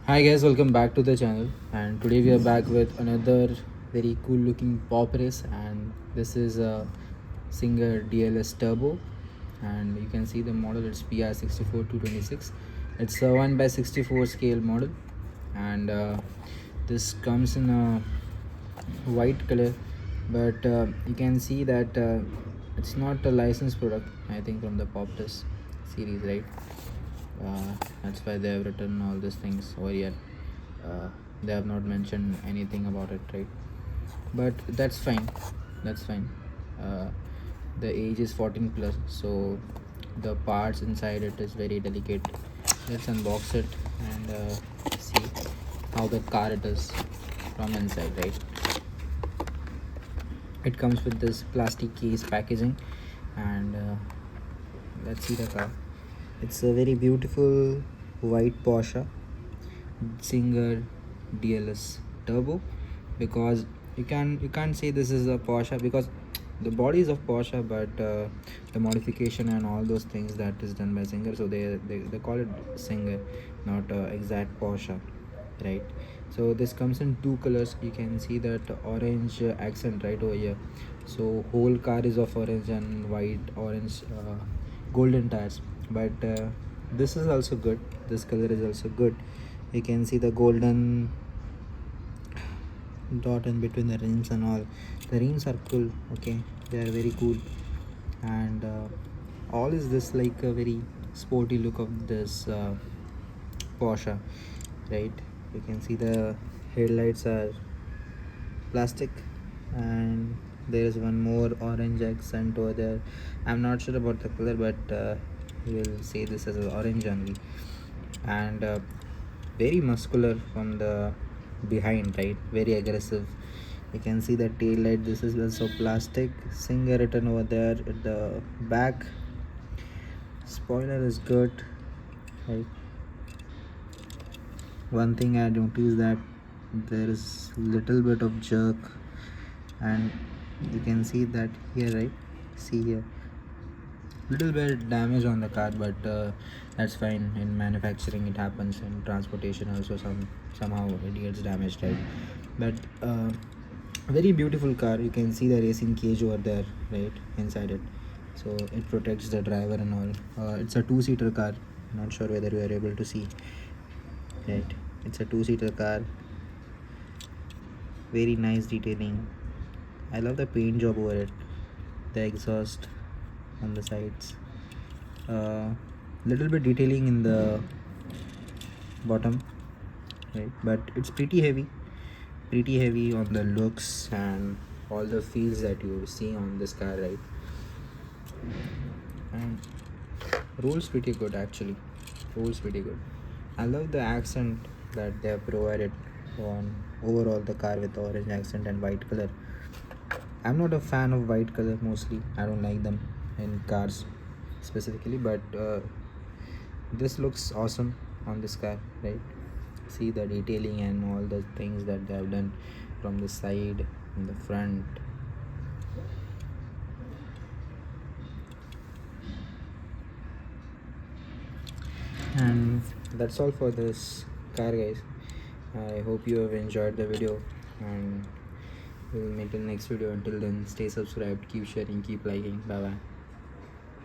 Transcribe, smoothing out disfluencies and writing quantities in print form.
Hi guys, welcome back to the channel, and today we are back with another very cool looking pop race, and this is a Singer DLS Turbo, and you can see the model. It's PR64 226. It's a 1/64 scale model, and this comes in a white color, but you can see that it's not a licensed product, I think, from the Pop Test series, right? That's why they have written all these things over here. They have not mentioned anything about it, right? But that's fine. That's fine. uh, the age is 14 plus, so the parts inside it is very delicate. Let's unbox it and see how the car it is from inside, right? It comes with this plastic case packaging, and let's see the car. It's a very beautiful white Porsche Singer DLS Turbo, because you can't say this is a Porsche because the body is of Porsche, but the modification and all those things that is done by Singer, so they call it Singer, not exact Porsche, right? So this comes in two colors. You can see that orange accent right over here. So whole car is of orange and white, orange, golden tires. But this is also good. This color is also good. You can see the golden dot in between the rims and all. The rims are cool. Okay, they are very cool, and all is this like a very sporty look of this Porsche, right? You can see the headlights are plastic, and there is one more orange accent over there. I'm not sure about the color, but we'll say this as orange only. And very muscular from the behind, right? Very aggressive. You can see the tail light. This is also plastic. Singer written over there at the back. Spoiler is good, right? One thing I noticed that there is little bit of jerk, and you can see that here, right? See here, little bit damage on the car, but that's fine. In manufacturing it happens, in transportation also somehow it gets damaged, right? But very beautiful car. You can see the racing cage over there, right, inside it, so it protects the driver and all. It's a two-seater car. Not sure whether you are able to see, right? It's a two-seater car. Very nice detailing. I love the paint job over it, the exhaust on the sides, little bit detailing in the bottom, right? But it's pretty heavy on the looks and all the feels that you see on this car, right? And rolls pretty good, actually. Rolls pretty good. I love the accent that they have provided on overall the car with orange accent and white color. I'm not a fan of white color mostly. I don't like them in cars specifically, but this looks awesome on this car, right? See the detailing and all the things that they have done from the side and the front. And that's all for this car, guys. I hope you have enjoyed the video, and we will meet in the next video. Until then, stay subscribed, keep sharing, keep liking. Bye bye.